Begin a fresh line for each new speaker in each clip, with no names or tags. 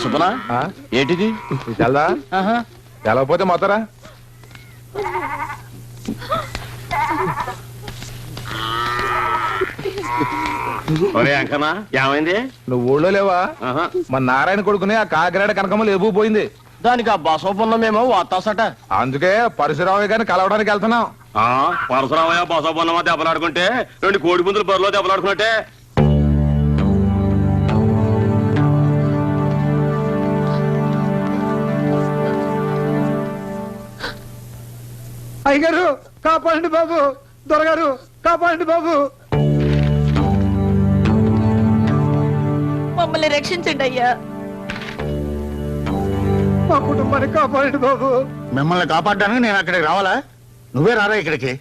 సుబ్బనా ఏంటిది
తెల్దా తెలవపోతే మొత్తరా
అంకనా ఏమైంది?
నువ్వు ఊళ్ళో లేవా? మన నారాయణ కొడుకుని ఆ కాకినాడ కనకమ్మ లేపుపోయింది.
దానికి ఆ బసవపున్నమేమో వాతాసట.
అందుకే పరశురామయ్య గారిని కలవడానికి వెళ్తున్నాం.
పరశురామయ్య బసవపున్నమా దెబ్బలాడుకుంటే 2 కోడి పుంజులు బరిలో దెబ్బలాడుకున్నట్టే.
అయ్యగారు కాపాడండి బాబు, దొరగారు కాపాడండి బాబు,
మమ్మల్ని రక్షించండి అయ్యా.
మా కుటుంబాన్ని కాపాడండి బాబు.
మిమ్మల్ని కాపాడడానికి నేను అక్కడికి రావాలా? నువ్వే రారా ఇక్కడికి.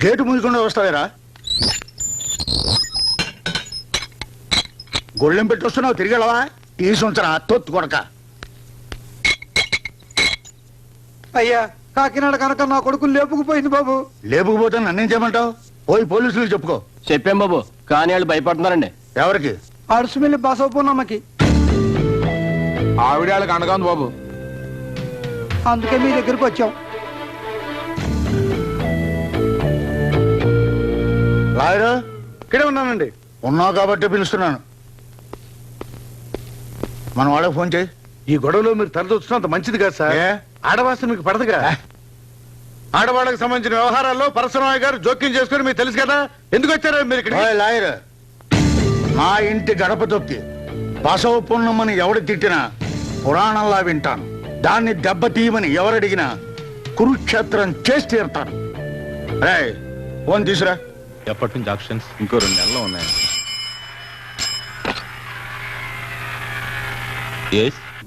గేటు మూయకుండా వస్తావేరా? గొళ్ళెం పెట్టి వస్తున్నావు, తిరిగెళ్ళవా? తీసుంచరా తొత్తు కొడక.
అయ్యా కాకినాడ కనుక నా కొడుకు లేపుకుపోయింది బాబు.
లేపుకుపోతే నన్నేం చేయమంటావు? పోయి పోలీసులు చెప్పుకో.
చెప్పాం బాబు, కానీ వాళ్ళు భయపడుతున్నారండి.
ఎవరికి?
అడుసుమెల్లి బసవపున్నమ్మకి.
ఆవిడ వాళ్ళకి అండగా ఉంది బాబు.
అందుకే మీ దగ్గరికి వచ్చాం.
లాయరు
ఇక్కడే ఉన్నానండి.
ఉన్నావు కాబట్టి పిలుస్తున్నాను. మన వాళ్ళకి ఫోన్ చేయి.
ఈ గొడవలో మీరు తరదొచ్చినంత మంచిది కాదు సార్. ఆడవాసన మీకు పడదుగా. ఆడవాళ్ళకి సంబంధించిన వ్యవహారాల్లో పరశురామయ్య గారు జోక్యం చేసుకుని మీకు తెలుసు కదా. ఎందుకు వచ్చారో మీరు ఇక్కడ?
లాయర్, నా ఇంటి గడప తొక్కి బసవ పున్నమ్మని ఎవడు తిట్టినా పురాణంలా వింటాను. దాన్ని దెబ్బతీయమని ఎవరడిగినా కురుక్షేత్రం చేసి తీరుతాను. రే ఫోన్ తీసురా.
ఎప్పటి నుంచి ఆప్షన్స్? ఇంకో 2 నెలలు ఉన్నాయి.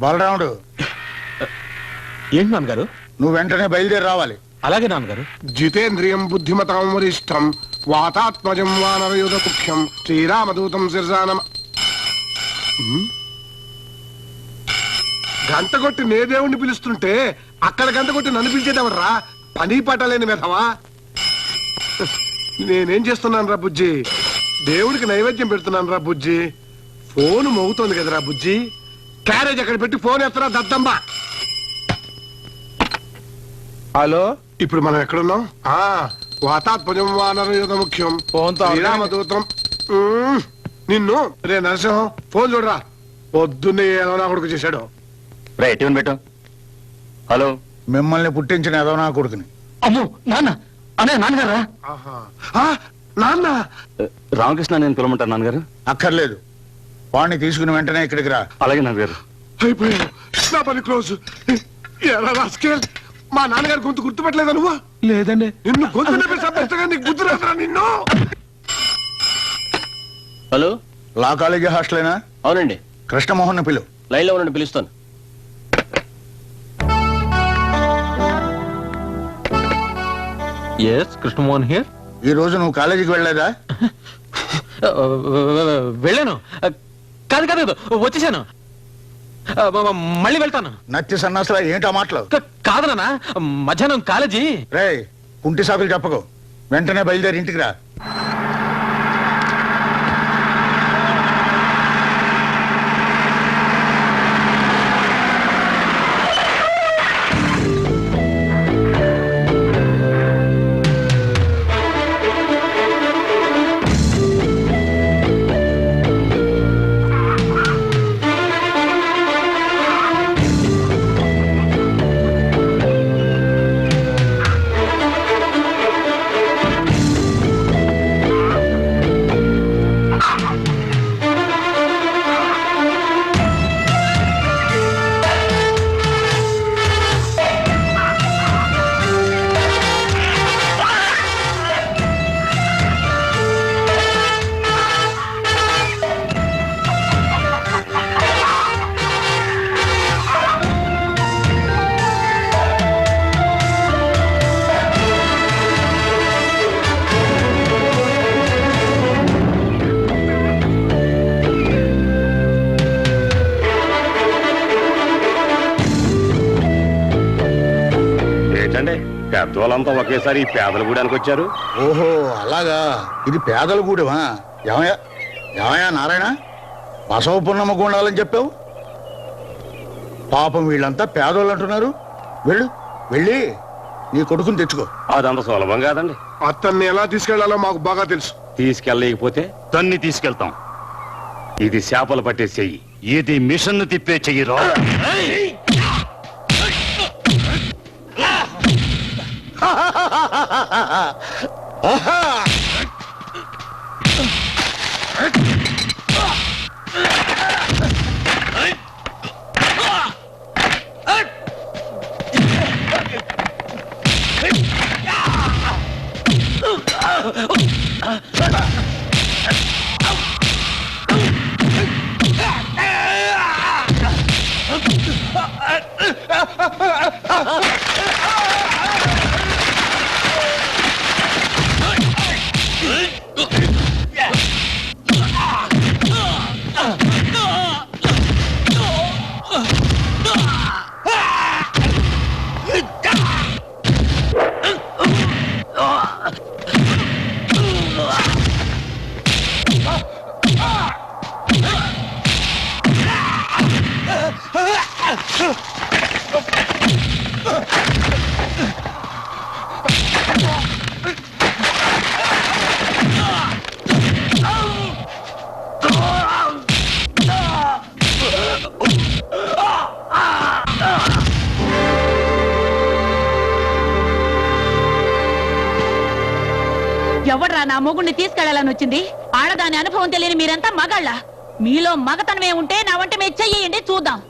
బలరాముడు,
ఏంటి నాన్నగారు?
నువ్వు వెంటనే బయలుదేరి రావాలి.
అలాగే నాన్నగారు.
జితేంద్రియం బుద్ధిమతాం వరిష్టం వాతాత్మజం వానరయుధ ముఖ్యం శ్రీరామదూతం శిర్జానమ. గంట కొట్టి నే దేవుణ్ణి పిలుస్తుంటే అక్కడ గంట కొట్టి నన్ను పిలిచేదేవడరా? పని పట్టలేని మెధవా. నేనేం చేస్తున్నాను రా బుజ్జి? దేవుడికి నైవేద్యం పెడుతున్నాను రా బుజ్జి. ఫోన్ మోగుతోంది కదరా బుజ్జి. క్యారేజ్ అక్కడ పెట్టి ఫోన్ ఎత్తరా దద్దమ్మ.
హలో,
ఇప్పుడు మనం ఎక్కడున్నాం? వాతాత్మజం వానరయుధ ముఖ్యం శ్రీరామదూతం. నిన్ను రే నరసింహం ఫోన్ చూడరా. పొద్దున్నే ఏదో నా కొడుకు చేశాడు.
రైట్ పెట్టు. హలో,
మిమ్మల్ని పుట్టించిన ఏదో నా కొడుకుని.
అమ్మో నాన్న. అనే నాన్నగారా?
నాన్న
రామకృష్ణ నేను పిలవమంటాను నాన్నగారు.
అక్కర్లేదు, వాడిని తీసుకుని వెంటనే ఇక్కడికి రా.
అలాగే నాన్నగారు.
అయిపోయావు, నా పని క్లోజ్. ఎలా రాసుకెళ్ళి మా నాన్నగారు గొంతు గుర్తుపట్టలేదా నువ్వు?
లేదండి.
నిన్ను గొంతు నీకు గుర్తు రాదురా నిన్ను.
హలో,
లా కాలేజీ హాస్టలేనా?
అవునండి.
కృష్ణమోహన్ పిలు.
లైన్లో ఉండండి, పిలుస్తాను.
కృష్ణమోహన్ హియర్.
ఈ రోజు నువ్వు కాలేజీకి వెళ్ళలేదా?
వెళ్ళాను. కాదు కాదు, వచ్చేసాను. మళ్ళీ వెళ్తాను.
నత్తి సన్నాసులా ఏంటా మాటలు?
కాదు నాన్న, మధ్యాహ్నం కాలేజీ.
రే కుంటి సాకులు చెప్పకు, వెంటనే బయలుదేరి ఇంటికి రా.
పెద్దవాళ్ళంతా ఒకేసారి ఈ పేదల గూడానికి వచ్చారు.
ఓహో అలాగా, ఇది పేదల గూడెమా? ఏమయ్యా ఏమయ్యా నారాయణ, బసవ పున్నమ్మ గుండాలని చెప్పావు. పాపం వీళ్ళంతా పేదోళ్ళు అంటున్నారు. వెళ్ళి నీ కొడుకుని తెచ్చుకో.
అదంత సులభం కాదండి.
అతన్ని ఎలా తీసుకెళ్లాలో మాకు బాగా తెలుసు.
తీసుకెళ్ళలేకపోతే
తన్ని తీసుకెళ్తాం. ఇది చేపలు పట్టే చెయ్యి, ఇది మిషన్ తిప్పే చెయ్యిరా.
ఎవడ్రా నా మొగుడిని తీసుకెళ్లాలని వచ్చింది? ఆడదాని అనుభవం తెలియని మీరంతా మగాళ్ళ. మీలో మగతనమే ఉంటే నా వంట మీద చెయ్యండి చూద్దాం.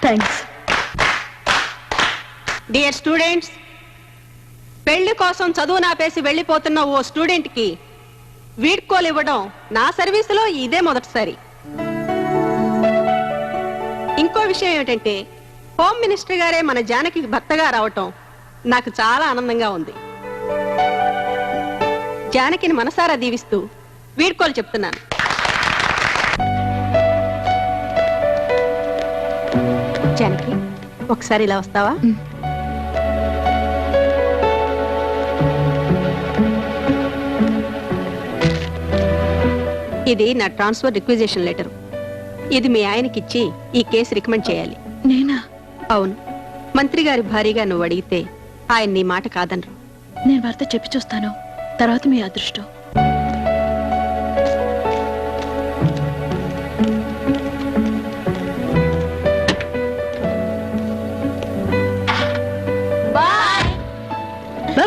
థ్యాంక్స్.
డియర్ స్టూడెంట్స్, పెళ్లి కోసం చదువు నాపేసి వెళ్ళిపోతున్న ఓ స్టూడెంట్ కి వీడ్కోలు ఇవ్వడం నా సర్వీసులో ఇదే మొదటిసారి. ఇంకో విషయం ఏమిటంటే, హోమ్ మినిస్టర్ గారే మన జానకి భర్తగా రావటం నాకు చాలా ఆనందంగా ఉంది. జానకిని మనసారా దీవిస్తూ వీడ్కోలు చెప్తున్నాను. జానకి, ఒకసారి ఇలా వస్తావా? ఇది నా ట్రాన్స్ఫర్ రిక్విజిషన్ లెటర్. ఇది మీ ఆయనకిచ్చి ఈ కేసు రికమెండ్ చేయాలి.
నేనా?
అవును, మంత్రి గారి భారీగా నువ్వు అడిగితే ఆయన నీ మాట కాదనరు.
నేను భర్త చెప్పి చూస్తాను, తర్వాత మీ అదృష్టం.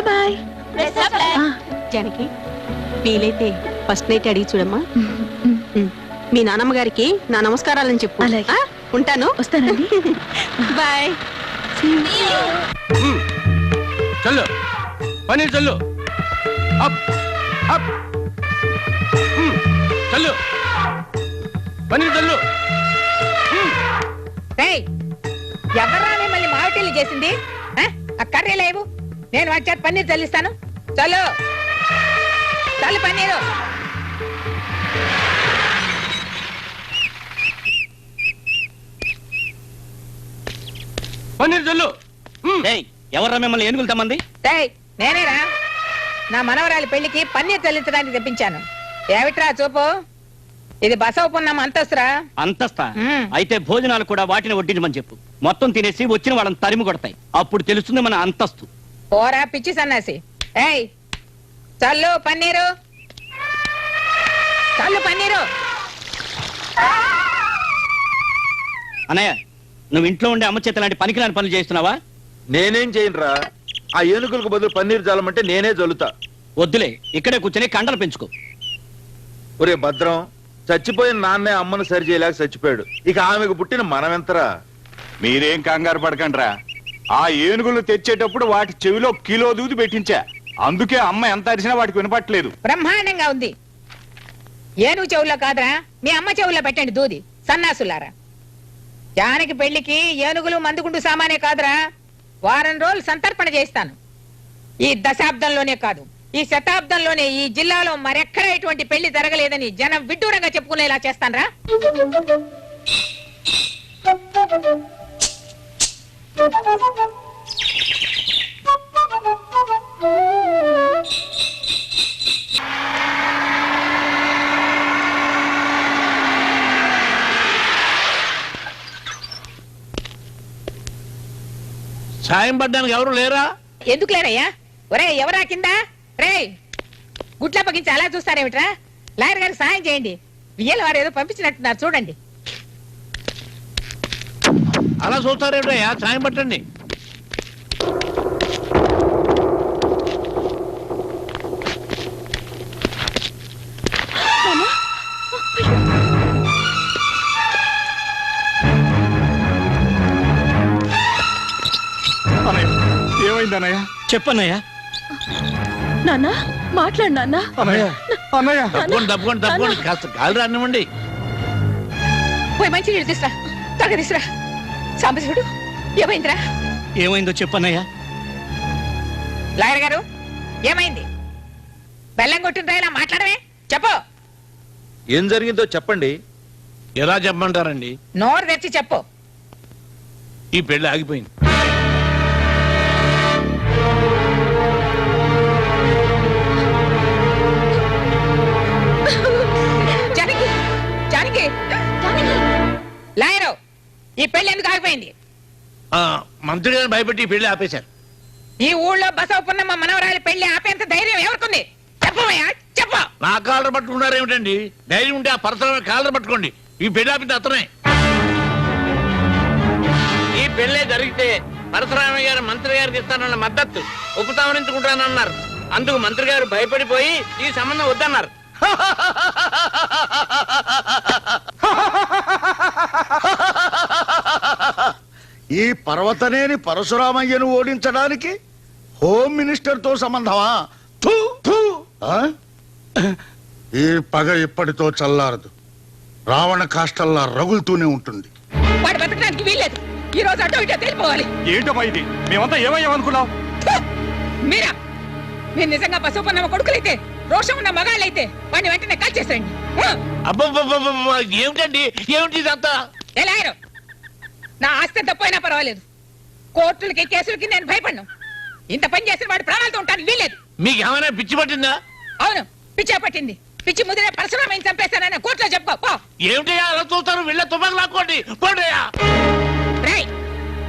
బాయ్.
జానకి, వీలైతే ఫస్ట్ నైట్ అడిగి చూడమ్మా. మీ నానమ్మ గారికి నా నమస్కారాలని చెప్పు.
అలాగే.
ఆ, ఉంటాను.
వస్తానండి.
బాయ్.
చల్లు పన్నీర్ చల్లు. Up up. చల్లు పన్నీర్ చల్లు.
ఎవరా మిమ్మల్ని మావిటిల్లు చేసింది? ఆ కర్రీ లేవు, నేను వచ్చాక పన్నీర్ చల్లిస్తాను. చల్లు చల్లు పన్నీరు.
పన్నీర్ చల్లు. ఎవర్రా మిమ్మల్ని ఏనుగులు తమ్మంది?
నేనేరా, నా మనవరాలి పెళ్లికి పన్నీర్ చల్లించడానికి తెప్పించాను. ఏమిట్రా చూపు, ఇది బసవ పున్నమ్మ అంతస్తురా.
అంతస్తా? అయితే భోజనాలు కూడా వాటిని వడ్డించమని చెప్పు. మొత్తం తినేసి వచ్చిన వాళ్ళని తరిమి కొడతాయి, అప్పుడు తెలుస్తుంది మన అంతస్తు.
పోరా పిచ్చి సన్నాసి. ఏయ్ చల్లు పన్నీరు, చల్లు పన్నీరు.
అన్నయ్య, నువ్వు ఇంట్లో ఉండే అమ్మ చేత లాంటి పనికిరాని పనులు చేస్తున్నావా?
నేనేం చేయనురా, ఆ ఏనుగులకు బదులు పన్నీర్ జాలమంటే నేనే జల్లుతా.
వద్దులే, ఇక్కడే కూర్చొని కండలు పెంచుకో.
ఒరే భద్రం, చచ్చిపోయిన నాన్నే అమ్మను సరి చేయలేక చచ్చిపోయాడు, ఇక ఆమెకు పుట్టిన మనమెంతరా?
మీరేం కంగారు పడకండ్రా,
ఆ ఏనుగులు తెచ్చేటప్పుడు వాటి చెవిలో కిలో దూది పెట్టించా. అందుకే అమ్మ ఎంత అరిచినా వాటికి వినపట్లేదు.
బ్రహ్మాండంగా ఉంది. ఏనుగు చెవుల్లో కాదురా, మీ అమ్మ చెవుల్లో పెట్టండి దూది, సన్నాసులారా. జానకి పెళ్లికి ఏనుగులు మందుగుండు సామానే కాదురా, వారం రోజులు సంతర్పణ చేస్తాను. ఈ దశాబ్దంలోనే కాదు, ఈ శతాబ్దంలోనే ఈ జిల్లాలో మరెక్కడ ఇటువంటి పెళ్లి జరగలేదని జనం విడ్డూరంగా చెప్పుకునేలా చేస్తానరా.
సాయం పడ్డానికి ఎవరు లేరా?
ఎందుకు లేరయ్యా? ఒరే ఎవరా కింద? రే గుట్ల పగించి అలా చూస్తారేమిట్రా? లాయర్ గారికి సాయం చేయండి. వియ్యల వారు ఏదో పంపించినట్టున్నారు చూడండి.
అలా చూస్తారేమిటయ్యా, సాయం పట్టండి.
ఏమైంది అన్నయ్య?
చెప్పన్నయ్యా.
నాన్న మాట్లాడు నాన్న.
అన్నయ్య అన్నయ్య
తప్పకుండా కాస్త గాలి రానివ్వండి.
పోయి మంచి నీళ్ళు తీసురా, త్వరగా తీసురా. సాంబశివుడు ఏమైందిరా?
ఏమైందో చెప్పన్నయ్యా.
లాయర్ గారు ఏమైంది? బెల్లం కొట్టినరా ఇలా మాట్లాడమే, చెప్పు.
ఏం జరిగిందో చెప్పండి. ఎలా చెప్పమంటారండి?
నోరు తెచ్చి చెప్పు.
ఈ పెళ్లి ఆగిపోయింది.
జానకి జానకి లాయరు, ఈ పెళ్లి ఎందుకు ఆగిపోయింది?
మంత్రి గారిని భయపెట్టి ఈ పెళ్లి ఆపేశారు.
ఈ ఊళ్ళో బసవపున్నమ్మ మనవరాలి పెళ్లి ఆపేంత ధైర్యం ఎవరికుంది? చెప్పవయ్యా చెప్పు.
నా కాలర్ పట్టుకున్నారు ఏమిటండి? ధైర్యం ఉంటే ఆ పరసర కాలర్ పట్టుకోండి. ఈ పెళ్లి ఆపింది అతనే. ఈ పెళ్లే జరిగితే పరశురామయ్య గారు మంత్రి గారికి ఇస్తానన్న మద్దతు ఉపసంహరించుకుంటానన్నారు. అందుకు మంత్రి గారు భయపడిపోయి ఈ సంబంధం వద్దన్నారు.
ఈ పర్వతనేని పరశురామయ్యను ఓడించడానికి హోమ్ మినిస్టర్ తో సంబంధమా? థూ, థూ. ఆ? ఈ పగ ఇప్పటితో చల్లారదు. రావణ కాష్టల్లా రగులుతూనే ఉంటుంది.
వాడు బతకడానికి వీల్లేదు. ఈ రోజు అటో ఇటో తెలిపోవాలి.
ఏంటమ్మా ఇది? మేమంతా ఏమయ్యామనుకున్నావు?
మీరా? మీరు నిజంగా పశుపన్నమ్మ కొడుకులైతే, రోషం ఉన్న మగాళ్ళైతే వాడిని వెంటనే కాల్చేసేయండి.
అబ్బబ్బబ్బబ్బ, ఏమిటండి ఏమిటి ఇదంతా?
ఎలాయరు, నా ఆస్తి తప్పైనా పర్వాలేదు, కోర్టులకి కేసులకి నేను భయపడ్ను. ఇంత పని చేసిన వాడు ప్రాణాలతో ఉంటాను వీల్లేదు.
మీకు ఏమైనా పిచ్చి పట్టిందా?
అవును, పిచ్చా పట్టింది. పిచ్చి ముదిరే పరశురామయ్యని చంపేస్తానని కోర్టులో చెప్పుకో.
ఏమిటయ్యా అలా చూస్తారు? వీళ్ళ తుపాకు లాక్కోండి, పోండియా.
రేయ్,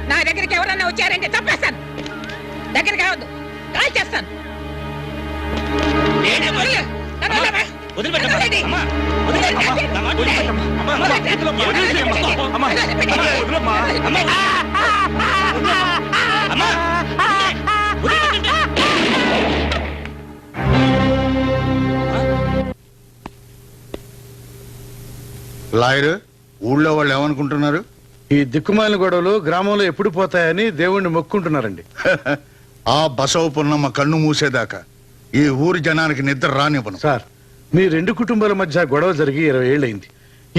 నా దగ్గరికి ఎవరన్నా వచ్చారంటే చంపేస్తాను. దగ్గరికి రావద్దు, కాల్ చేస్తాను.
లాయర్, ఊళ్ళో వాళ్ళు ఏమనుకుంటున్నారు?
ఈ దిక్కుమాలిన గొడవలు గ్రామంలో ఎప్పుడు పోతాయని దేవుణ్ణి మొక్కుంటున్నారండి.
ఆ బసవ పున్నమ్మ కన్ను మూసేదాకా ఈ ఊరి జనానికి నిద్ర రానివ్వను.
సార్, మీ రెండు కుటుంబాల మధ్య గొడవ జరిగి 20 ఏళ్ళైంది.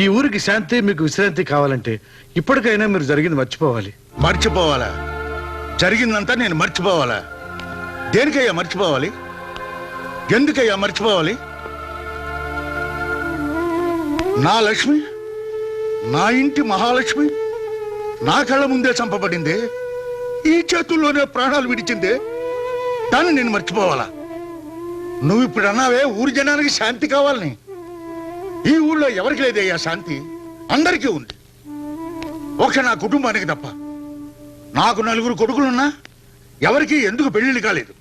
ఈ ఊరికి శాంతి, మీకు విశ్రాంతి కావాలంటే ఇప్పటికైనా మీరు జరిగింది మర్చిపోవాలి.
మర్చిపోవాలా? జరిగిందంతా నేను మర్చిపోవాలా? దేనికయ్యా మర్చిపోవాలి? ఎందుకయ్యా మర్చిపోవాలి? నా లక్ష్మి, నా ఇంటి మహాలక్ష్మి నా కళ్ళ ముందే చంపబడిందే, ఈ చేతుల్లోనే ప్రాణాలు విడిచిందే, దాన్ని నేను మర్చిపోవాలా? నువ్వు ఇప్పుడు అన్నావే ఊరి జనానికి శాంతి కావాలని. ఈ ఊళ్ళో ఎవరికి లేదయ్యా శాంతి, అందరికీ ఉంది. ఒక నా కుటుంబానికి తప్ప. నాకు 4 కొడుకులున్నా ఎవరికి ఎందుకు పెళ్లిళ్ళు కాలేదు.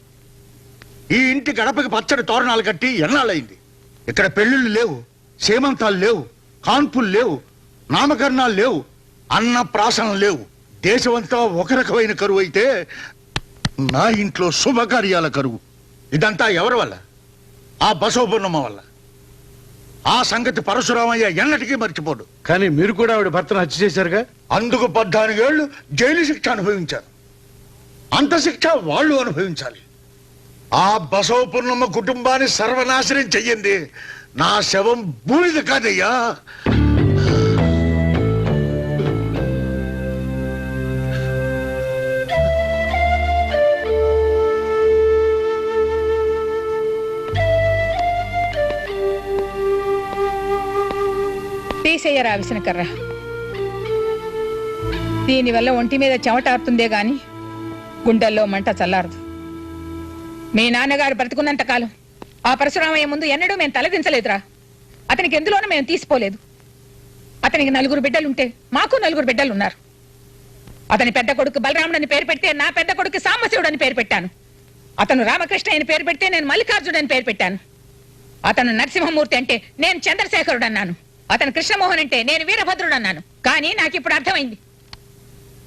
ఈ ఇంటి గడపకి పచ్చడి తోరణాలు కట్టి ఎన్నాళ్ళయింది. ఇక్కడ పెళ్లిళ్ళు లేవు, సేమంతాలు లేవు, కాన్పులు లేవు, నామకరణాలు లేవు, అన్న ప్రాసనలు లేవు. దేశమంతా ఒక రకమైన కరువు అయితే నా ఇంట్లో శుభకార్యాల కరువు. ఇదంతా ఎవరి వల్ల? ఆ బసవపున్నమ్మ వల్ల. ఆ సంగతి పరశురామయ్య ఎన్నటికీ మర్చిపోడు.
కానీ మీరు కూడా ఆవిడ భర్తను హత్య చేశారుగా.
అందుకు 14 ఏళ్లు జైలు శిక్ష అనుభవించారు. అంత శిక్ష వాళ్ళు అనుభవించాలి. ఆ బసవ పున్నమ్మ కుటుంబాన్ని సర్వనాశనం చెయ్యింది నా శవం బూడిద కాదయ్యా.
తీసేయరా విసనకర్ర. దీనివల్ల ఒంటి మీద చెమటారుతుందే గాని గుండెల్లో మంట చల్లారదు. మీ నాన్నగారు బ్రతుకున్నంత కాలం ఆ పరశురామయ్య ముందు ఎన్నడూ మేము తలదించలేదురా. అతనికి ఎందులోనూ మేము తీసిపోలేదు. అతనికి 4 బిడ్డలుంటే మాకు 4 బిడ్డలున్నారు. అతని పెద్ద కొడుకు బలరాముడని పేరు పెడితే నా పెద్ద కొడుకు సాంబశివుడని పేరు పెట్టాను. అతను రామకృష్ణ అని పేరు పెడితే నేను మల్లికార్జుడని పేరు పెట్టాను. అతను నరసింహమూర్తి అంటే నేను చంద్రశేఖరుడు అన్నాను. అతను కృష్ణమోహన్ అంటే నేను వీరభద్రుడు అన్నాను. కానీ నాకు ఇప్పుడు అర్థమైంది,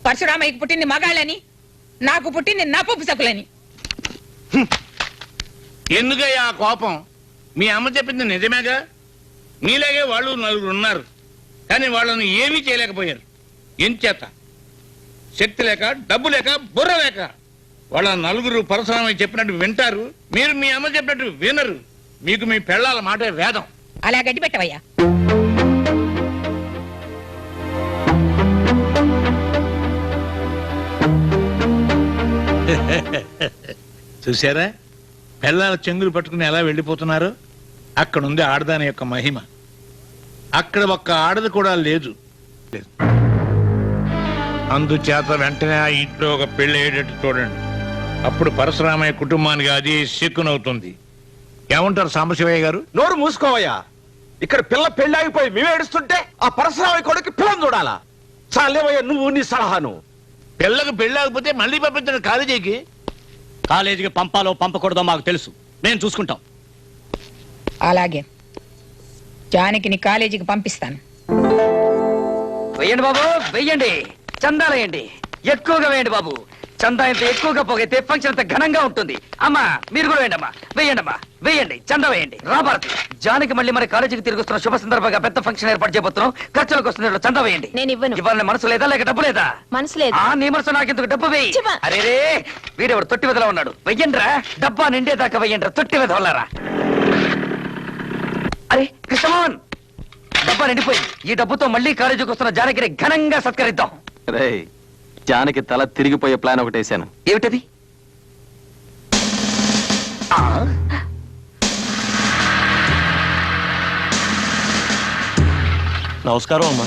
పరశురామయ్యకి పుట్టింది మగాళ్ళని, నాకు పుట్టింది నపుంసకులని.
ఎందుకయ్యా ఆ కోపం? మీ అమ్మ చెప్పింది నిజమేగా. మీలాగే వాళ్ళు 4 ఉన్నారు, కానీ వాళ్ళని ఏమీ చేయలేకపోయారు. ఎంచేత? శక్తి లేక, డబ్బు లేక, బుర్ర లేక. వాళ్ళ 4 పరశురామయ్య చెప్పినట్టు వింటారు, మీరు మీ అమ్మ చెప్పినట్టు వినరు. మీకు మీ పెళ్ళాల మాటే వేదం.
అలా గడ్డి పెట్టవయ్యా.
చూసారా పెళ్ళాల చెంగులు పట్టుకుని ఎలా వెళ్ళిపోతున్నారు? అక్కడుంది ఆడదాని యొక్క మహిమ. అక్కడ ఒక్క ఆడది కూడా లేదు. అందుచేత వెంటనే ఆ ఇంట్లో ఒక పెళ్లి అయ్యేటట్టు చూడండి. అప్పుడు పరశురామయ్య కుటుంబానికి అది సిక్కునవుతుంది. ఏమంటారు సాంబశివయ్య గారు?
నోరు మూసుకోవయ్యా. ఇక్కడ పిల్ల పెళ్ళాగిపోయి మేము ఏడుస్తుంటే ఆ పరశురామయ్య కొడుకు పిల్లని చూడాలా? చాలేవయ్యా నువ్వు నీ సలహాను.
పిల్లకు పెళ్ళాకపోతే మళ్ళీ పంపించండి కాలేజీకి.
కాలేజీకి పంపాలో పంపకూడదో మాకు తెలుసు, మేము చూసుకుంటాం.
అలాగే జానకిని కాలేజీకి పంపిస్తాను.
వెయ్యండి బాబు, వెయ్యండి. చందాలు వేయండి, ఎక్కువగా వేయండి బాబు. చందా ఇంత ఎక్కువగా పోగైతే ఫంక్షన్ అంత ఘనంగా ఉంటుంది. అమ్మా మీరు కూడా వేయండి అమ్మా, వేయండి అమ్మా, వేయండి. చందా వేయండి. రాబారతి, జానకి మళ్ళీ మన కాలేజీకి తిరిగి వస్తున్న శుభ సందర్భంగా పెద్ద ఫంక్షన్ ఏర్పాటు చేయబోతున్నాం. ఖర్చులకు వస్తుంది, చందా వేయండి.
నేను ఇవ్వను.
ఇవ్వాలని మనసు లేదా లేక డబ్బు లేదా?
మనసు లేదు.
నీ మనసు నాకెందుకు? డబ్బు వేయి.
చివా.
అరే రే, వీడెవడు తొట్టి వెదలా ఉన్నాడు. వెయ్యండ్రా, డబ్బా నిండేదాకా వెయ్యండ్రా, తొట్టి వెదలారా. అరే కృష్ణమోహన్, డబ్బా నిండిపోయి. ఈ డబ్బుతో మళ్ళీ కాలేజీకి వస్తున్న జానకిని ఘనంగా సత్కరిద్దాం.
జానకి తల తిరిగిపోయే ప్లాన్ ఒకటి వేసాను.
ఏమిటది?
నమస్కారం అమ్మా.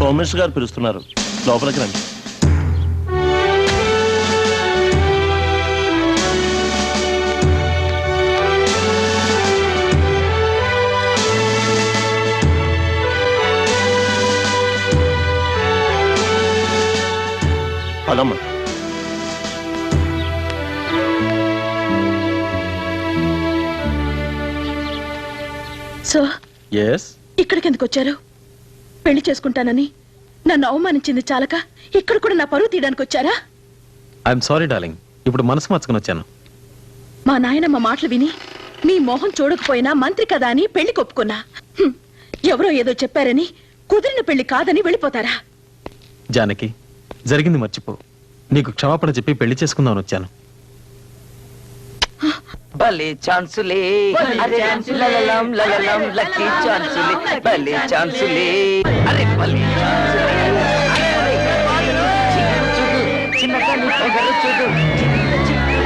హోమ్ మినిస్టర్ గారు పిలుస్తున్నారు, లోపలికి రండి. అదమ్మా.
సో
ఎస్,
ఇక్కడికి ఎందుకు వచ్చారు? పెళ్లి చేసుకుంటానని నన్ను అవమానించింది చాలక ఇక్కడ కూడా నా పరువు తీయడానికి వచ్చారా?
ఐఎమ్ సారీ డార్లింగ్, ఇప్పుడు మనసు మార్చుకుని వచ్చాను.
మా నాయనమ్మ మాటలు విని మీ మొహం చూడకపోయినా మంత్రి కదా అని పెళ్లి కొప్పుకున్నా. ఎవరో ఏదో చెప్పారని కుదిరిన పెళ్లి కాదని వెళ్ళిపోతారా?
జానకి, జరిగింది మర్చిపో. నీకు క్షమాపణ చెప్పి పెళ్లి చేసుకుందామని వచ్చాను.
భలే ఛాన్సులే, అరే లలలం లలలం లక్కీ ఛాన్సులే, భలే ఛాన్సులే, అరే భలే ఛాన్సులే. చిన్నగా నీ పొగరు చూడు,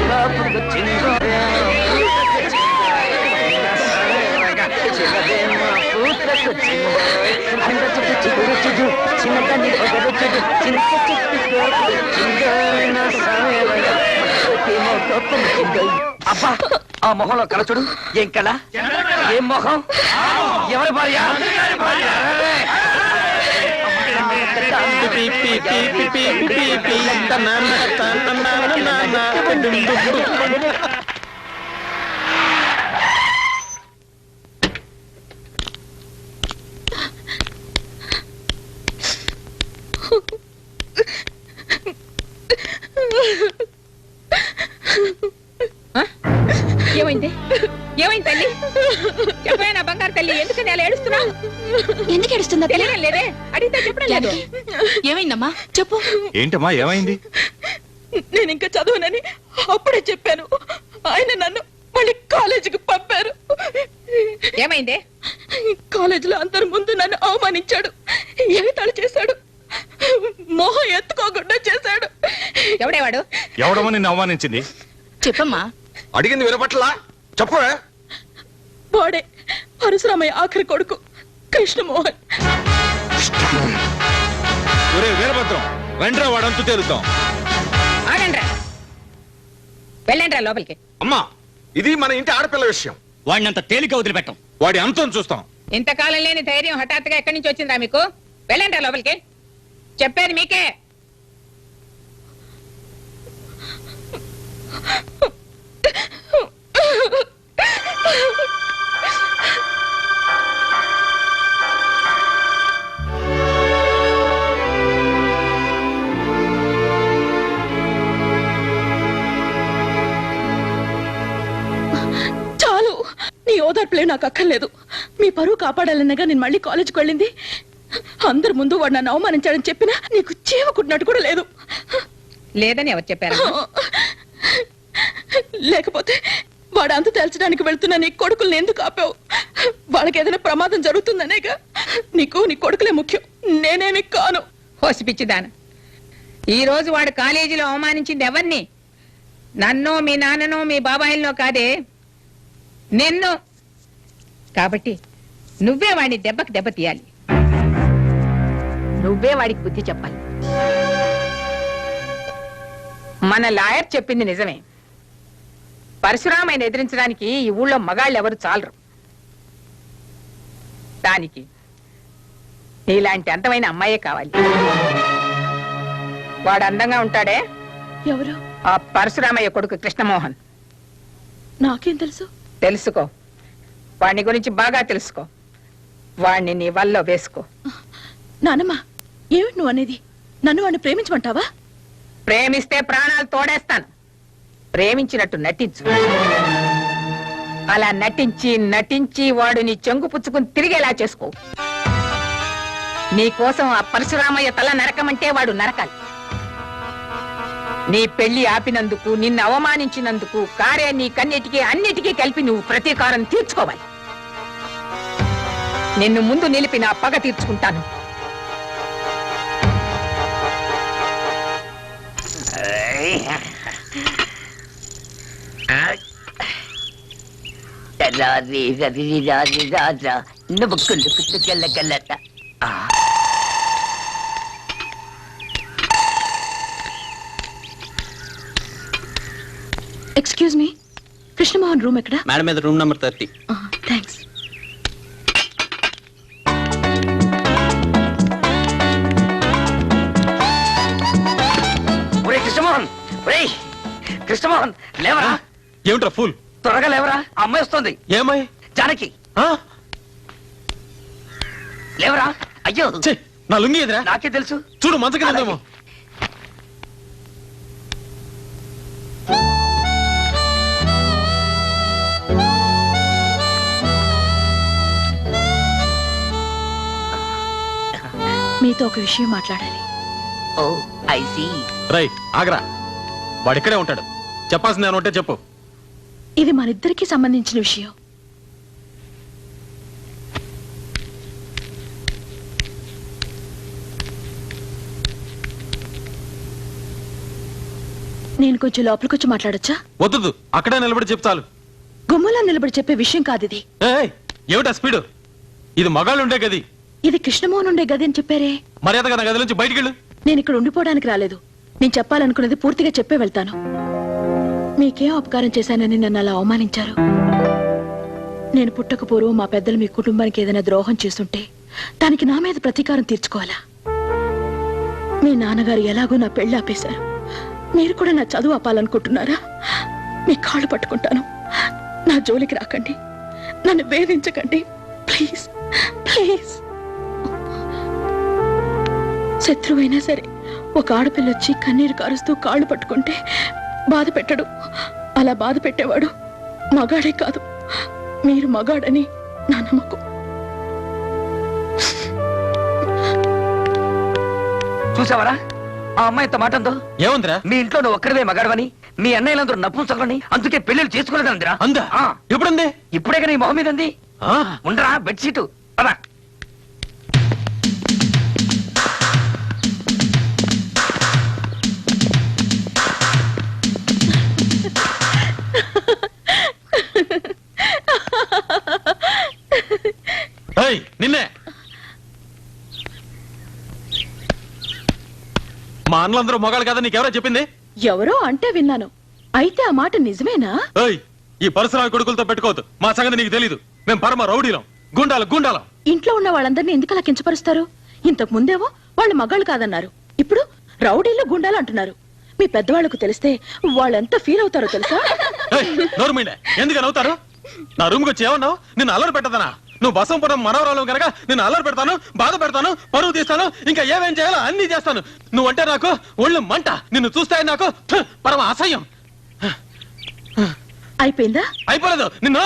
బాబుకు చిన్న పూతకు చిన్న అంద చుట్టూ చిగురు చూడు, చిన్నగా నీ పొగరు చూడు, చిన్న అబ్బా, ఆ మొహంలో కళ చూడు. ఏం కళ, ఏం మొహం, ఎవరి భార్య?
ఏమైంది? ఏమైంది తల్లి? చెప్పే నా బంగారు తల్లి, ఎందుకని అలా ఏడుస్తున్నా?
ఎందుకు ఏడుస్తుందా?
తెలియడం లేదే, అడిగితే చెప్పడం లేదు.
ఏమైందమ్మా చెప్పు.
ఏంటమ్మా ఏమైంది?
నేను ఇంకా చదవనని అప్పుడే చెప్పాను. ఆయన నన్ను మళ్ళీ కాలేజీకి పంపారు.
ఏమైంది?
కాలేజీలో అందరి ముందు నన్ను అవమానించాడు, ఎగతాళి చేశాడు, మొహం ఎత్తుకోకుండా చేశాడు.
ఎవడేవాడు?
ఎవడమో నిన్ను అవమానించింది?
చెప్పమ్మా.
అడిగింది వినపట్లా? చెప్పు.
వాడే పరశురామయ్య ఆఖరి కొడుకు కృష్ణమోహన్.
వీరభద్రం రండ్రా, వాడంతు తేలుతాం.
ఆగండ్రా, వెళ్ళండ్రా లోపలికి.
అమ్మా, ఇది మన ఇంటి ఆడపిల్ల విషయం.
వాడిని అంత తేలిక వదిలిపెట్టం.
వాడి అంతం చూస్తాం.
ఇంతకాలం లేని ధైర్యం హఠాత్తుగా ఎక్కడి నుంచి వచ్చిందా మీకు? వెళ్ళండ్రా లోపలికి, చెప్పేది మీకే.
చాలు, నీ ఓదార్పులే నాకు అక్కర్లేదు. మీ పరువు కాపాడాలన్నగా నేను మళ్ళీ కాలేజీకి వెళ్ళింది. అందరి ముందు వాడు నన్ను అవమానించాడని చెప్పినా నీకు చీవకుట్టినట్టు కూడా లేదు.
లేదని ఎవరు చెప్పారు?
లేకపోతే వాడు అంత తేల్చడానికి వెళ్తున్నా నీ కొడుకుల్ని ఎందుకు ఆపావు? వాళ్ళకి ఏదైనా ప్రమాదం జరుగుతుందనేగా. నీకు నీ కొడుకులే ముఖ్యం, నేనేమి కాను.
హోసిపిచ్చిదాను, ఈ రోజు వాడు కాలేజీలో అవమానించింది ఎవరిని? నన్నో మీ నాన్ననో మీ బాబాయిల్లో కాదే, నిన్ను. కాబట్టి నువ్వే వాడిని దెబ్బకి దెబ్బ తీయాలి, నువ్వే వాడికి బుద్ధి చెప్పాలి. మన లాయర్ చెప్పింది నిజమే. పరశురామయ్యని ఎదిరించడానికి ఈ ఊళ్ళో మగాళ్ళు ఎవరు చాలరు. దానికి నీలాంటి అందమైన అమ్మాయే కావాలి. వాడు అందంగా ఉంటాడే,
ఎవరు?
ఆ పరశురామయ్య కొడుకు కృష్ణమోహన్.
నాకేం తెలుసు?
తెలుసుకో, వాడిని గురించి బాగా తెలుసుకో. వాడిని నీ వల్ల వేసుకో.
నానమ్మ, ఏమిటి నువ్వు అనేది? నన్ను వాడిని ప్రేమించమంటావా?
ప్రేమిస్తే ప్రాణాలు తోడేస్తాను. ప్రేమించినట్టు నటించు. అలా నటించి నటించి వాడు నీ చెంగు పుచ్చుకుని తిరిగేలా చేసుకో. నీ కోసం ఆ పరశురామయ్య తల నరకమంటే వాడు నరకాలి. నీ పెళ్లి ఆపినందుకు, నిన్ను అవమానించినందుకు కారే నీ కన్నిటికీ అన్నిటికీ కలిపి నువ్వు ప్రతీకారం తీర్చుకోవాలి. నిన్ను ముందు నిలిపి నా పగ తీర్చుకుంటాను.
ఎక్స్క్యూజ్ మీ, కృష్ణమోహన్ రూమ్ ఎక్కడ?
మేడం మీద room number 30.
Thanks.
Krishnamohan, Krishnamohan లేవరా.
ఏమిట్రా ఫుల్?
త్వరగా లేవరా, అమ్మాయి వస్తుంది.
ఏమై?
జానకి లేవరా. అయ్యో
నా లుంగి ఎదురా.
నాకే తెలుసు.
చూడు మంచకేమో.
మీతో ఒక విషయం మాట్లాడాలి.
ఓ ఐ సీ.
రైట్, ఆగరా. వాడిక్కడే ఉంటాడు. చెప్పాల్సింది ఏమైనా ఉంటే చెప్పు.
ఇది మనిద్దరికి సంబంధించిన విషయం. నేను కొంచెం లోపలికొచ్చి మాట్లాడొచ్చా?
వద్దు, అక్కడే నిలబడి చెప్తాను.
గుమ్మలో నిలబడి చెప్పే విషయం కాదు ఇది.
ఏమిటా స్పీడు? ఇది మగాళ్ళు ఉండే గది.
ఇది కృష్ణమోహన్ ఉండే గది అని చెప్పారే.
మర్యాదగా నా గది నుంచి బయటికెళ్ళు.
నేను ఇక్కడ ఉండిపోవడానికి రాలేదు. నేను చెప్పాలనుకున్నది పూర్తిగా చెప్పే వెళ్తాను. మీకేం అపకారం చేశానని నన్ను అలా అవమానించారు. నేను పుట్టక పూర్వం మా పెద్దలు మీ కుటుంబానికి ఏదైనా ద్రోహం చేస్తుంటే దానికి నా మీద ప్రతీకారం తీర్చుకోవాలా? మీ నాన్నగారు ఎలాగో నా పెళ్లి ఆపేశారు. మీరు కూడా నా చదువు ఆపాలనుకుంటున్నారా? మీ కాళ్ళు పట్టుకుంటాను. నా జోలికి రాకండి, నన్ను వేధించకండి, ప్లీజ్ ప్లీజ్. శత్రువైనా సరే ఒక ఆడపిల్లొచ్చి కన్నీరు కారుస్తూ కాళ్ళు పట్టుకుంటే బాధ పెట్టడు. అలా బాధ పెట్టేవాడు మగాడే కాదు. మీరు మగాడని నా నమ్మకం.
చూసావరా ఆ అమ్మాయి ఇంత మాట ఉందో?
ఏముందిరా?
మీ ఇంట్లో నువ్వు ఒక్కడవే మగాడవని, మీ అన్నయ్యలందరూ నప్పుంచకని, అందుకే పెళ్లిళ్ళు చేసుకోలేదందిరా.
అందా? ఎప్పుడుంది?
ఇప్పుడే కానీ మొహం మీద ఉంది. ఉండరా బెడ్షీటు పదా.
నిన్నే మా అన్నలందరూ మొగాలు కదా నీకెవరో చెప్పింది?
ఎవరో అంటే విన్నాను. అయితే ఆ మాట నిజమేనా?
ఈ పరశురామి కొడుకులతో పెట్టుకోవద్దు. మా సంగతి నీకు తెలీదు. మేము పరమ రౌడీలం, గుండాలం.
ఇంట్లో ఉన్న వాళ్ళందరినీ ఎందుకలా కించపరుస్తారు? ఇంతకు ముందేవో వాళ్ళు మగాళ్ళు కాదన్నారు, ఇప్పుడు రౌడీలు గుండాలు అంటున్నారు. మీ పెద్దవాళ్ళకు తెలిస్తే వాళ్ళెంత ఫీల్ అవుతారో తెలుసా?
నోరుమీండే, ఎందుకని అవుతారు? నా రూమ్కి వచ్చి ఏమన్నావు? నిన్ను అల్లరి పెట్టదనా? నువ్వు బసంపురం మనవరాలు కనుక నిన్ను అల్లరి పెడతాను, బాధ పెడతాను, పరువు తీస్తాను, ఇంకా ఏమేం చేయాలో అన్ని చేస్తాను. నువ్వంటే నాకు ఒళ్ళు మంట. నిన్ను చూస్తే నాకు పరమ అసహ్యం.
అయిపోయిందా?
అయిపోలేదు. నిన్ను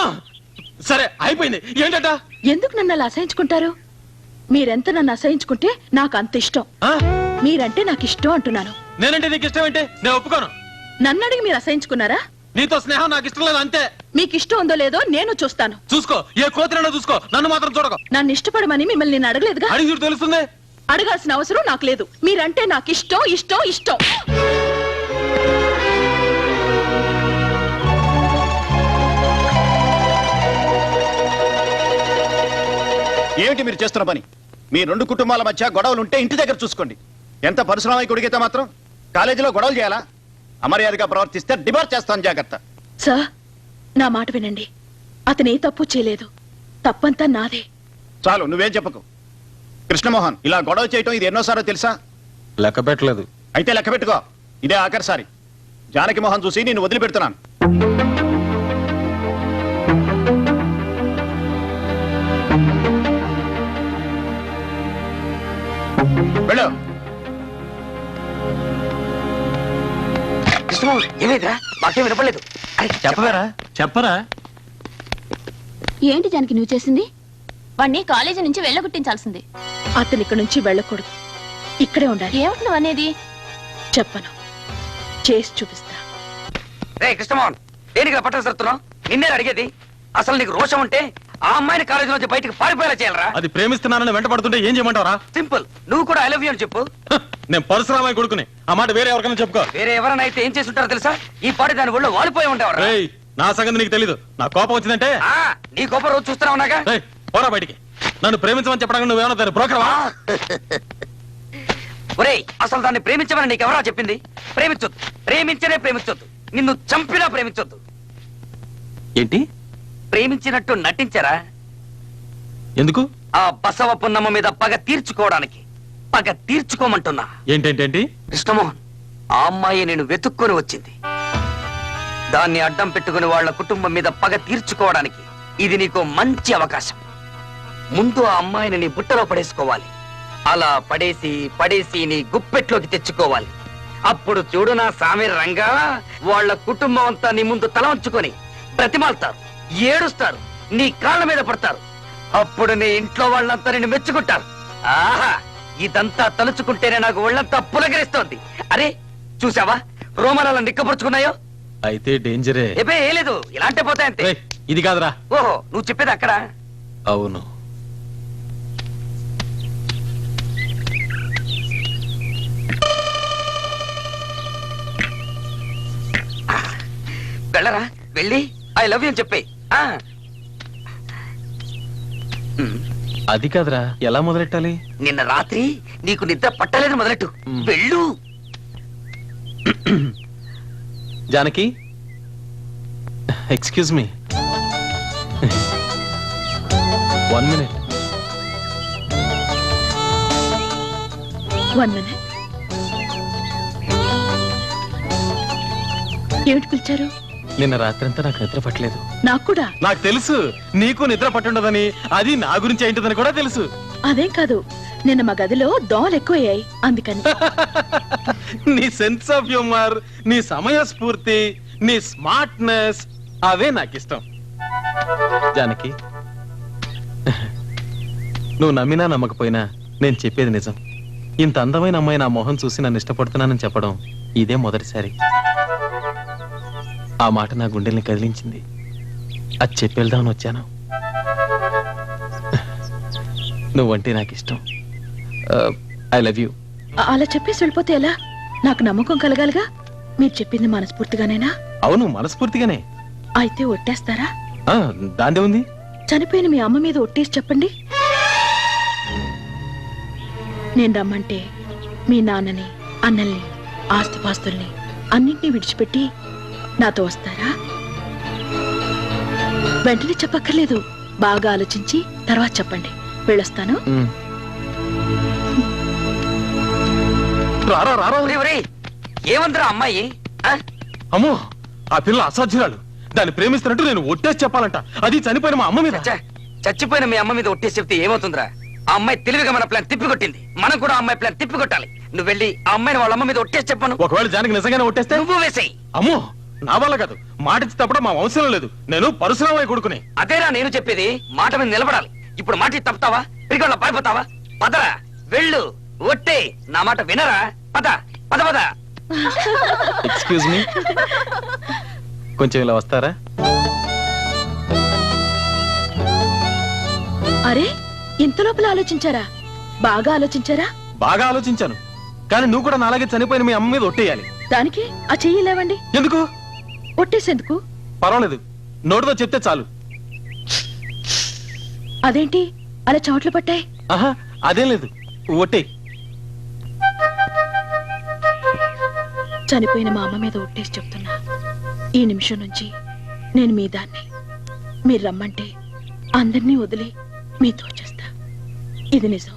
సరే అయిపోయింది. ఏంటట?
ఎందుకు నన్ను అలా అసహించుకుంటారు? మీరెంత నన్ను అసహించుకుంటే నాకు అంత ఇష్టం. మీరంటే నాకు ఇష్టం అంటున్నాను.
నేనంటే నీకు ఇష్టం ఏంటి? నేను ఒప్పుకోను.
నన్ను అడిగి మీరు అసహించుకున్నారా?
నీతో స్నేహం నాకు ఇష్టం లేదు, అంతే.
మీకు ఇష్టం ఉందో లేదో నేను చూస్తాను.
చూసుకో, ఏ కోతినో చూసుకో, నన్ను మాత్రం చూడకు.
నన్ను ఇష్టపడమని మిమ్మల్ని నేను అడగలేదుగా.
అడిగి చూడు తెలుస్తుంది.
అడగాల్సిన అవసరం నాకు లేదు. మీరంటే నాకు ఇష్టం ఇష్టం ఇష్టం.
ఏమిటి మీరు చేస్తున్న పని? మీ రెండు కుటుంబాల మధ్య గొడవలుంటే ఇంటి దగ్గర చూసుకోండి. ఎంత పరిశ్రమ కొడిగితే మాత్రం కాలేజీలో గొడవలు చేయాలా? అమర్యాదగా ప్రవర్తిస్తే డిబార్ చేస్తాను, జాగ్రత్త.
సార్, నా మాట వినండి. అతను ఏ తప్పు చేయలేదు. తప్పంతా నాదే.
చాలు, నువ్వేం చెప్పకు. కృష్ణమోహన్, ఇలా గొడవ చేయటం ఇది ఎన్నోసారో తెలుసా?
లెక్క పెట్టలేదు.
అయితే లెక్క పెట్టుకో. ఇదే ఆఖరిసారి. జానకి మోహన్ చూసి నేను వదిలిపెడుతున్నాను. వెళ్ళు.
ఏమైందిరా? మాకేం వినపడలేదు.
చెప్పరా?
ఏంటి జానకి నువ్వు చేసింది? వాణ్ణి కాలేజీ నుంచి వెళ్ళగొట్టించాల్సింది.
అతను ఇక్కడ నుంచి వెళ్ళకూడదు, ఇక్కడే ఉండాలి.
ఏమిటి నువ్వు అనేది?
చెప్పను, చేసి చూపిస్తా.
రే కృష్ణమోహన్, దేనికి పట్టణ సరుతున్నావు? నిన్నే అడిగేది. అసలు నీకు రోషం ఉంటే ఆ అమ్మాయిని కాలేజీ నుంచి బయటకు పారిపోయేలా చేయాలరా?
అది ప్రేమిస్తున్నానని వెంట పడుతుంటే ఏం చేయమంటావరా?
సింపుల్, నువ్వు కూడా ఐ లవ్ యూ అని చెప్పు.
నేను పరశురామయ్య కొడుకుని. ఆ మాట వేరే ఎవరికైనా చెప్పుకో.
వేరే ఎవరైనా అయితే ఏం చేస్తుంటారో తెలుసా? ఈ పాటి దాని ఒళ్ళు వాలిపోయి ఉండేవారు.
నా సంగతి నీకు తెలీదు. నా కోపం వచ్చిందంటే
నీ కోపం రోజు చూస్తున్నా ఉన్నాగా.
పోరా బయటికి. నన్ను ప్రేమించమని చెప్పడానికి నువ్వేమన్నా దాన్ని బ్రోకర్వా?
ఒరేయ్, అసలు దాన్ని ప్రేమించమని నీకెవరా చెప్పింది? ప్రేమించొద్దు, ప్రేమించొద్దు. నిన్ను చంపినా ప్రేమించొద్దు.
ఏంటి?
ప్రేమించినట్టు నటించరా?
ఎందుకు?
ఆ బసవ పున్నమ్మ మీద పగ తీర్చుకోవడానికి. పగ తీర్చుకోమంటున్నా.
ఏంటేంటేంటి?
కృష్ణమోహన్, ఆ అమ్మాయి నేను వెతుక్కొని వచ్చింది. దాన్ని అడ్డం పెట్టుకుని వాళ్ళ కుటుంబం మీద పగ తీర్చుకోవడానికి ఇది నీకు మంచి అవకాశం. ముందు ఆ అమ్మాయిని నీ బుట్టలో పడేసుకోవాలి. అలా పడేసి నీ గుప్పెట్లోకి తెచ్చుకోవాలి. అప్పుడు చూడు నా సామి రంగా, వాళ్ళ కుటుంబం అంతా నీ ముందు తల వంచుకొని ప్రతిమాలుతారు, ఏడుస్తారు, నీ కాళ్ళ మీద పడతారు. అప్పుడు నీ ఇంట్లో వాళ్ళంతా నిన్ను మెచ్చుకుంటారు. ఆహా, ఇదంతా తలుచుకుంటేనే నాకు ఒళ్ళంతా పులకరిస్తోంది. అరే చూసావా రోమనాల నిక్కపరుచుకున్నాయో?
అయితే డేంజరే.
ఏపే ఏ లేదు, ఇలాంటి పోతాయంతే.
ఇది కాదురా.
ఓహో, నువ్వు చెప్పేది అక్కడ.
అవును.
వెళ్ళరా, వెళ్ళి ఐ లవ్ యూ అని చెప్పే.
అది కాదురా, ఎలా మొదలెట్టాలి?
నిన్న రాత్రి నీకు నిద్ర పట్టలేదు, మొదలెట్టు. వెళ్ళు.
Janaki, excuse me, 1 minute.
1 minute. ఏమిటి పిలిచారు?
నిన్న రాత్రంతా నాకు నిద్ర పట్టలేదు.
నాకు కూడా.
నాకు తెలుసు నీకు నిద్ర పట్టుండదని. అది నా గురించి ఏంటిదని కూడా తెలుసు.
అదేం కాదు, నిన్న మా గదిలో దోమలు ఎక్కువయ్యాయి, అందుకని.
నీ సెన్స్ ఆఫ్ హ్యూమర్, నీ సమయ స్ఫూర్తి, నీ స్మార్ట్నెస్, అవే నాకు ఇష్టం. జానకి, నువ్వు నమ్మినా నమ్మకపోయినా నేను చెప్పేది నిజం. ఇంత అందమైన అమ్మాయి నా మొహం చూసి నన్ను ఇష్టపడుతున్నానని చెప్పడం ఇదే మొదటిసారి. ఆ మాట నా గుండెల్ని కదిలించింది. అది చెప్పేద్దామని వచ్చాను. నువ్వంటే నాకు ఇష్టం. I love you.
అలా చెప్పేసి వెళ్ళిపోతే ఎలా? నాకు నమ్మకం కలగాలిగా. మీరు చెప్పింది మనస్ఫూర్తిగానేనా?
అవును, మనస్ఫూర్తిగానే.
అయితే ఒట్టేస్తారా?
దాందే ఉంది.
చనిపోయిన మీ అమ్మ మీద ఒట్టేసి చెప్పండి. నేను రమ్మంటే మీ నాన్నని, అన్నల్ని, ఆస్తిపాస్తుల్ని అన్నింటినీ విడిచిపెట్టి నాతో వస్తారా? వెంటనే చెప్పక్కర్లేదు, బాగా ఆలోచించి తర్వాత చెప్పండి. వెళ్ళొస్తాను.
ఏమంటారా అమ్మాయి?
అమ్మో, ఆ పిల్ల అసాధ్యురాలు. దాన్ని ప్రేమిస్తున్నట్టు నేను ఒట్టేసి చెప్పాలంట, అది చనిపోయిన మా అమ్మ మీద.
చచ్చిపోయిన మీ అమ్మ మీద ఒట్టేసి చెప్తే ఏమవుతుందిరా? ఆ అమ్మాయి తెలివిగా మన ప్లాన్ తిప్పికొట్టింది. మనం కూడా ఆ అమ్మాయి ప్లాన్ తిప్పికొట్టాలి. నువ్వు వెళ్ళి ఆ అమ్మాయిని వాళ్ళ అమ్మ మీద ఒట్టేసి చెప్పను.
ఒకవేళ జానకి నిజంగానే ఒట్టేస్తే
నువ్వు వేసేయి.
అమ్మో, నా వల్ల కాదు. మాట ఇచ్చి తప్పడం మా వంశంలో లేదు. నేను పరశురామయ్య కొడుకుని.
అదేరా నేను చెప్పేది. మాట మీద నిలబడాలి. ఇప్పుడు మాట ఇచ్చి తప్పుతావా? పిరిగొళ్ళ పారిపోతావా? పదరా, వెళ్ళు, ఒట్టే. నా మాట వినరా? పద పద పద.
ఎక్స్క్యూజ్ మీ, కొంచెం ఇలా వస్తారా?
అరే, ఇంత లోపల ఆలోచించారా? బాగా ఆలోచించారా?
బాగా ఆలోచించాను, కానీ నువ్వు కూడా నాలాగే చనిపోయిన మీ అమ్మ మీద ఒట్టేయాలి.
దానికి ఆ చెయ్యి లేవండి.
ఎందుకు?
ఒట్టేసేందుకు?
పర్వాలేదు, నోటితో చెప్తే చాలు.
అదేంటి అలా చోట్లు పట్టాయి?
ఆహా, అదేం లేదు, ఒట్టే.
చనిపోయిన మా అమ్మ మీద ఒట్టేసి చెప్తున్నా, ఈ నిమిషం నుంచి నేను మీ దాన్ని. మీరు రమ్మంటే అందరినీ వదిలి మీతో వచ్చేస్తా. ఇది నిజం.